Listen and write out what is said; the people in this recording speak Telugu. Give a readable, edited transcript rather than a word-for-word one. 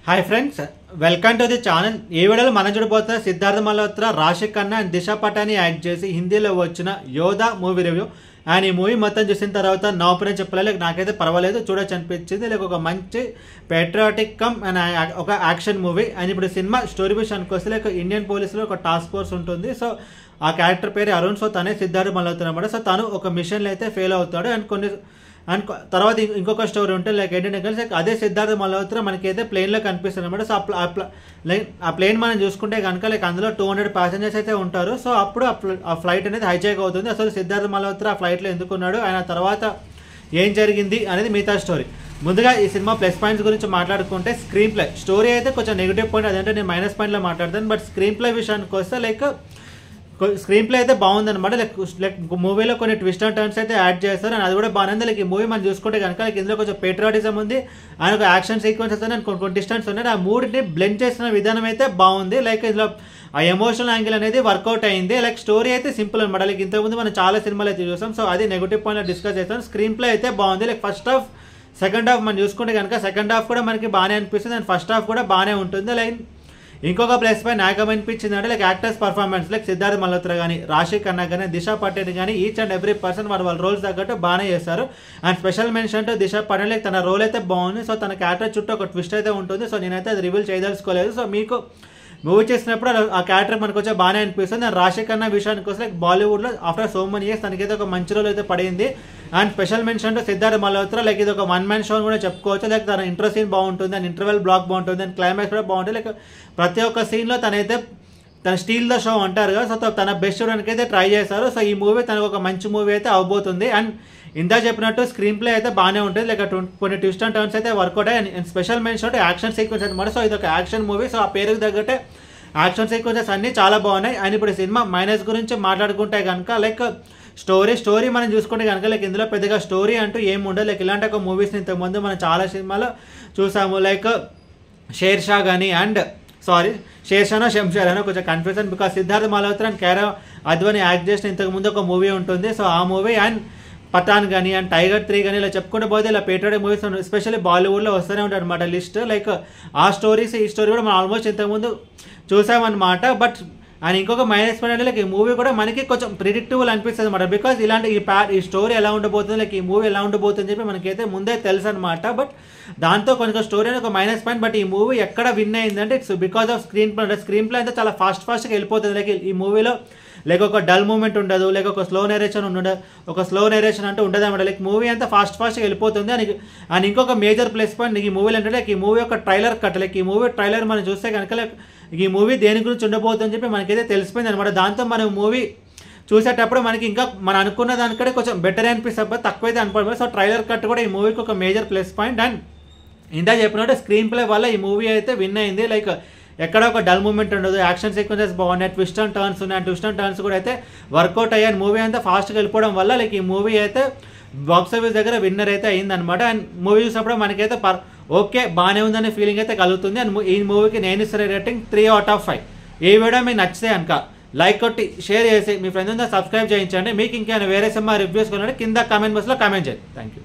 Hi friends, welcome to the channel. ఈ వీడియోలో మనం చూడబోతున్న సిద్ధార్థ్ మల్హోత్రా, రాశి ఖన్నా అండ్ దిశా పటాని యాక్ట్ చేసి హిందీలో వచ్చిన యోధా మూవీ రివ్యూ. అండ్ ఈ మూవీ మొత్తం చూసిన తర్వాత నా ఒపీనియన్ చెప్పలేదు, నాకైతే పర్వాలేదు, చూడొచ్చు అనిపించింది. లేక ఒక మంచి పేట్రియాటిక్ కమ్ అండ్ ఒక యాక్షన్ మూవీ. అండ్ ఇప్పుడు సినిమా స్టోరీ విషయానికి వస్తే లేక ఇండియన్ పోలీసులో ఒక టాస్క్ ఫోర్స్ ఉంటుంది. సో ఆ క్యారెక్టర్ పేరు అరుణ్. సో తనే సిద్ధార్థ్ మల్హోత్రా అనమాట. సో తను ఒక మిషన్లో అయితే ఫెయిల్ అవుతాడు. అండ్ తర్వాత ఇంకొక స్టోరీ ఉంటే లైక్ ఏంటంటే కలిసి అదే సిద్ధార్థ్ మల్హోత్రా మనకైతే ప్లేన్లో కనిపిస్తుంది అనమాట. సో ఆ ప్లేన్ మనం చూసుకుంటే కనుక లైక్ అందులో 200 ప్యాసింజర్స్ అయితే ఉంటారు. సో అప్పుడు ఆ ఫ్లైట్ అనేది హైజాక్ అవుతుంది. అసలు సిద్ధార్థ్ మల్హోత్రా ఆ ఫ్లైట్లో ఎందుకున్నాడు, ఆయన తర్వాత ఏం జరిగింది అనేది మిగతా స్టోరీ. ముందుగా ఈ సినిమా ప్లస్ పాయింట్స్ గురించి మాట్లాడుకుంటే స్క్రీన్ ప్లే. స్టోరీ అయితే కొంచెం నెగిటివ్ పాయింట్, అదంటే నేను మైనస్ పాయింట్లో మాట్లాడతాను. బట్ స్క్రీన్ ప్లే విషయానికి వస్తే లైక్ స్క్రీన్ ప్లే అయితే బాగుందన్నమాట. లైక్ మూవీలో కొన్ని ట్విస్ట్ అండ్ టర్న్స్ అయితే యాడ్ చేస్తారు, అండ్ అది కూడా బాగుంది. లైక్ ఈ మూవీ మనం చూసుకుంటే కనుక లైక్ ఇందులో కొంచెం పేట్రియాటిజం ఉంది, అండ్ ఒక యాక్షన్ సీక్వెన్సెస్ అండ్ కొన్ని డిస్టెన్స్ ఉన్నాయి. ఆ మూడింటిని బ్లెండ్ చేసిన విధానం అయితే బాగుంది. లైక్ ఇందులో ఆ ఎమోషనల్ యాంగిల్ అనేది వర్కౌట్ అయింది. లైక్ స్టోరీ అయితే సింపుల్ అనమాట. లైక్ ఇంతకుముందు మనం చాలా సినిమాలు అయితే చూసాం. సో అది నెగిటివ్ పాయింట్లో డిస్కస్ చేస్తాం. స్క్రీన్ ప్లే అయితే బాగుంది. Like first half second half మనం చూసుకుంటే కనుక సెకండ్ హాఫ్ కూడా మనకి బాగానే అనిపిస్తుంది, అండ్ ఫస్ట్ హాఫ్ కూడా బాగానే ఉంటుంది. లైక్ ఇంకొక ప్లస్ పాయింట్ నాకు ఏమనిపించింది అంటే like actors performance. Like Siddharth Malhotra కానీ, రాశి ఖన్నా కానీ, దిశా పటాని కానీ ఈచ్ అండ్ ఎవ్రీ పర్సన్ వాళ్ళ రోల్స్ తగ్గట్టు బాగానే చేస్తారు. And special mention to Disha Patani. Like తన రోల్ అయితే బాగుంది. సో తన క్యారెక్టర్ చుట్టూ ఒక ట్విస్ట్ అయితే ఉంటుంది. సో నేనైతే అది రివీల్ చేయదలుచుకోలేదు. సో మీకు మూవీ చేసినప్పుడు ఆ క్యారెక్టర్ మనకు వచ్చే బాగానే అనిపిస్తుంది. అండ్ రాశి ఖన్నా విషయానికి వస్తే లైక్ బాలీవుడ్లో ఆఫ్టర్ సో మెనీ ఇయర్స్ తనకైతే ఒక మంచి రోల్ అయితే పడింది. And special mention to Siddharth Malhotra. Like ఇది ఒక వన్ మ్యాన్ షో కూడా చెప్పుకోవచ్చు. లైక్ తన ఇంట్రో సీన్ బాగుంటుంది, అండ్ ఇంటర్వెల్ బ్లాక్ బాగుంటుంది, అండ్ క్లైమాక్స్ కూడా బాగుంటుంది. లైక్ ప్రతి ఒక్క సీన్లో తన స్టీల్ ద షో అంటారు కదా, సో తన బెస్ట్ చూడడానికి అయితే ట్రై చేశారు. సో ఈ మూవీ తనకు ఒక మంచి మూవీ అయితే అవబోతుంది. అండ్ ఇందా చెప్పినట్టు స్క్రీన్ ప్లే అయితే బాగానే ఉంటుంది. లైక్ కొన్ని ట్విస్ట్ అండ్ టర్న్స్ అయితే వర్కౌట్ అయ్యాయి. And special mention to action sequence అనమాట. సో ఇది ఒక యాక్షన్ మూవీ. సో ఆ పేరుకి తగ్గట్టే యాక్షన్ సీక్వెన్సెస్ అన్నీ చాలా బాగున్నాయి. అండ్ ఇప్పుడు సినిమా మైనస్ గురించి మాట్లాడుకుంటే కనుక లైక్ స్టోరీ మనం చూసుకుంటే కనుక లైక్ ఇందులో పెద్దగా స్టోరీ అంటూ ఏమి ఉండదు. లైక్ ఇలాంటి ఒక మూవీస్ని ఇంతకుముందు మనం చాలా సినిమాలో చూసాము. లైక్ షేర్షా కానీ షేర్షానో శంషారానో కొంచెం confusion, because Siddharth Malhotra and Kiara Advani act చేసిన ఇంతకుముందు ఒక మూవీ ఉంటుంది. సో ఆ మూవీ అండ్ పఠాన్ కానీ అండ్ టైగర్ 3 కానీ ఇలా చెప్పుకుంటూ పోతే ఇలా పేట్రియాటిక్ మూవీస్ ఎస్పెషల్లీ బాలీవుడ్లో వస్తూనే ఉంటాయి అనమాట లిస్ట్. లైక్ ఆ స్టోరీస్ ఈ స్టోరీ కూడా మనం ఆల్మోస్ట్ ఇంతకుముందు చూసామన్నమాట. బట్ అండ్ ఇంకొక మైనస్ పాయింట్ అంటే లైక్ ఈ మూవీ కూడా మనకి కొంచెం ప్రిడిక్టబుల్ అనిపిస్తుంది అనమాట. బికాజ్ ఇలాంటి ఈ స్టోరీ ఎలా ఉండబోతుంది, లైక్ ఈ మూవీ ఎలా ఉండబోతుంది అని చెప్పి మనకైతే ముందే తెలుసు అనమాట. బట్ దాంతో కొంచెం స్టోరీ అనేది ఒక మైనస్ పాయింట్. బట్ ఈ మూవీ ఎక్కడ విన్ అయిందంటే it's because off screen play అయితే చాలా ఫాస్ట్గా వెళ్ళిపోతుంది. లైక్ ఈ మూవీలో లైక్ ఒక డల్ మూమెంట్ ఉండదు, లేక ఒక స్లో నేరేషన్ అంటూ ఉండదు అనమాట. లైక్ మూవీ అంతా ఫాస్ట్గా వెళ్ళిపోతుంది. అండ్ ఇంకొక మేజర్ ప్లస్ పాయింట్ ఈ మూవీలో ఏంటంటే లైక్ ఈ మూవీ యొక్క ట్రైలర్ కట్. లైక్ ఈ మూవీ ట్రైలర్ మనం చూస్తే కనుక లైక్ ఈ మూవీ దేని గురించి ఉండబోతుందని చెప్పి మనకైతే తెలిసిపోయింది అనమాట. దాంతో మనం మూవీ చూసేటప్పుడు మనకి ఇంకా మనం అనుకున్న దానికంటే కొంచెం బెటర్ అనిపిస్తుంది, తక్కువైతే అనిపడదు. సో ట్రైలర్ కట్ కూడా ఈ మూవీకి ఒక మేజర్ ప్లస్ పాయింట్. అండ్ ఇందా చెప్పినట్టు స్క్రీన్ ప్లే వల్ల ఈ మూవీ అయితే విన్ అయింది. లైక్ ఎక్కడ ఒక డల్ మూమెంట్ ఉండదు, యాక్షన్ సీక్వెన్సెస్ బాగున్నాయి, ట్విస్ట్ అండ్ టర్న్స్ ఉన్నాయి. ట్విస్ట్ అండ్ టర్న్స్ కూడా అయితే వర్కౌట్ అయ్యాయి. మూవీ అంతా ఫాస్ట్గా వెళ్ళిపోవడం వల్ల లైక్ ఈ మూవీ అయితే బాక్స్ ఆఫీస్ దగ్గర విన్నర్ అయితే అయిందనమాట. అండ్ మూవీ చూసినప్పుడు మనకైతే ఓకే బాగానే ఉందనే ఫీలింగ్ అయితే కలుగుతుంది. అండ్ ఈ మూవీకి నేను ఇస్తున్న రేటింగ్ 3/5. ఈ వీడియో మీకు నచ్చితే కనుక లైక్ కొట్టి షేర్ చేసి మీ ఫ్రెండ్స్ సబ్స్క్రైబ్ చేయించండి. మీకు ఇంకేమైనా వేరే సినిమా రివ్యూస్ కొనండి కింద కామెంట్ బాక్స్లో కామెంట్ చేయండి. Thank you.